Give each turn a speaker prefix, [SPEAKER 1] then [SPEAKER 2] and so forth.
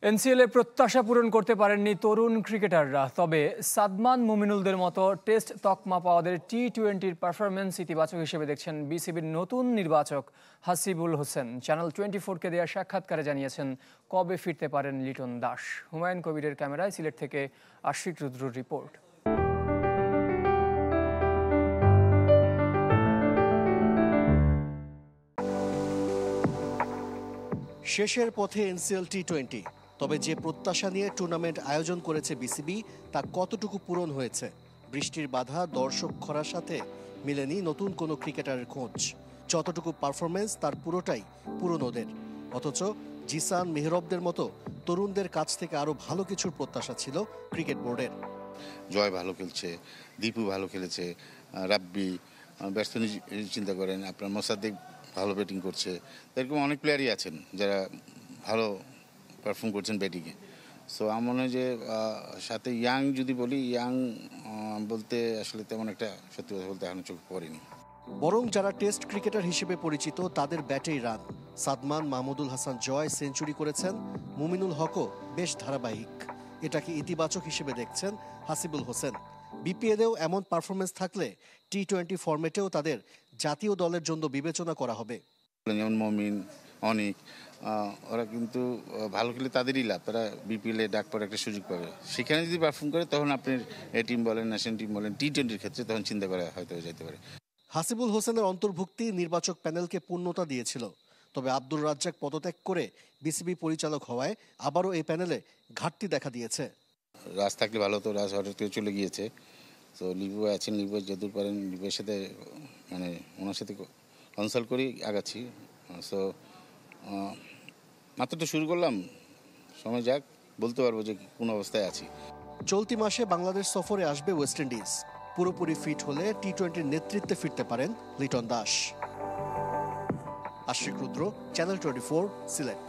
[SPEAKER 1] NCL এ প্রত্যাশা পূরণ করতে পারেননি তরুণ ক্রিকেটাররা। তবে সাদমান মুমিনুলদের মতো টেস্ট তকমা পাওয়াদের টি-20-র পারফরম্যান্স ইতিবাচক হিসেবে দেখছেন বিসিবির নতুন নির্বাচক হাসিবুল হোসেন। চ্যানেল 24-কে দেওয়া সাক্ষাৎকারে জানিয়েছেন কবে ফিরতে পারেন লিটন দাস। হুমায়ুন কবিরের ক্যামেরায় সিলেট থেকে আশিক রুদ্রর রিপোর্ট।
[SPEAKER 2] শেষের পথে এনসিএল টি-20, তবে যে প্রত্যাশা নিয়ে টুর্নামেন্ট আয়োজন করেছে বিসিবি তা কতটুকু পূরণ হয়েছে? বৃষ্টির বাধা, দর্শক খরার সাথে মিলেনি নতুন কোনো ক্রিকেটারের খোঁজ। যতটুকু পারফরমেন্স তার পুরোটাই পুরনোদের। অথচ জিসান, মেহরবদের মতো তরুণদের কাছ থেকে আরও ভালো কিছুর প্রত্যাশা ছিল ক্রিকেট বোর্ডের।
[SPEAKER 3] জয় ভালো খেলছে, দীপু ভালো খেলেছে, রাব্বি, ব্যাটসম্যান চিন্তা করেন, আপনার মোসাদ্দেক ভালো ব্যাটিং করছে। এরকম অনেক প্লেয়ারই আছেন যারা ভালো পারফর্ম করছেন ব্যাটিংয়ে। সো আমার মনে হয় যে সাথে ইয়াং যদি বলি, ইয়াং বলতে আসলে তেমন একটা সত্যি কথা বলতে এখন চোখে পড়েনি।
[SPEAKER 2] বরং যারা টেস্ট ক্রিকেটার হিসেবে পরিচিত তাদের ব্যাটেই রান। সাদমান, মাহমুদুল হাসান জয় সেঞ্চুরি করেছেন, মুমিনুল হকও বেশ ধারাবাহিক। এটাকে ইতিবাচক হিসেবে দেখছেন হাসিবুল হোসেন। বিপিএলেও এমন পারফরমেন্স থাকলে টি-20 ফরম্যাটেও তাদের জাতীয় দলের জন্য বিবেচনা করা হবে।
[SPEAKER 3] যেমন মমিন, অনেক ওরা কিন্তু ভালো খেলে তাদেরই লাভ, তারা বিপিএলে ডাক পরে একটা সুযোগ পাবে। সেখানে যদি পারফর্ম করে তখন আপনি এ টিম বলেন, ন্যাশনাল টিম বলেন, টি-20-র ক্ষেত্রে তখন চিন্তা করা হয়তো যেতে পারে।
[SPEAKER 2] হাসিবুল হোসেনের অন্তর্ভুক্তি নির্বাচক প্যানেলকে পূর্ণতা দিয়েছিল। তবে আব্দুর রাজ্জাক পদত্যাগ করে বিসিবি পরিচালক হওয়ায় আবারও এই প্যানেলে ঘাটতি দেখা দিয়েছে।
[SPEAKER 3] রাজ থাকলে ভালো হতো, রাজ হঠাৎ করে চলে গিয়েছে। তো লিপু আছেন, লিপু যতদূর পারেন লিপুর সাথে ওনার সাথে কনসাল্ট করেই আগাচ্ছি। সো মাত্র তো শুরু করলাম, সময় যাক, বলতে পারবো যে কোন অবস্থায় আছি।
[SPEAKER 2] চলতি মাসে বাংলাদেশ সফরে আসবে ওয়েস্ট ইন্ডিজ। পুরোপুরি ফিট হলে টি-20-র নেতৃত্বে ফিরতে পারেন লিটন দাস। আশিক রুদ্র, চ্যানেল 24, সিলেট।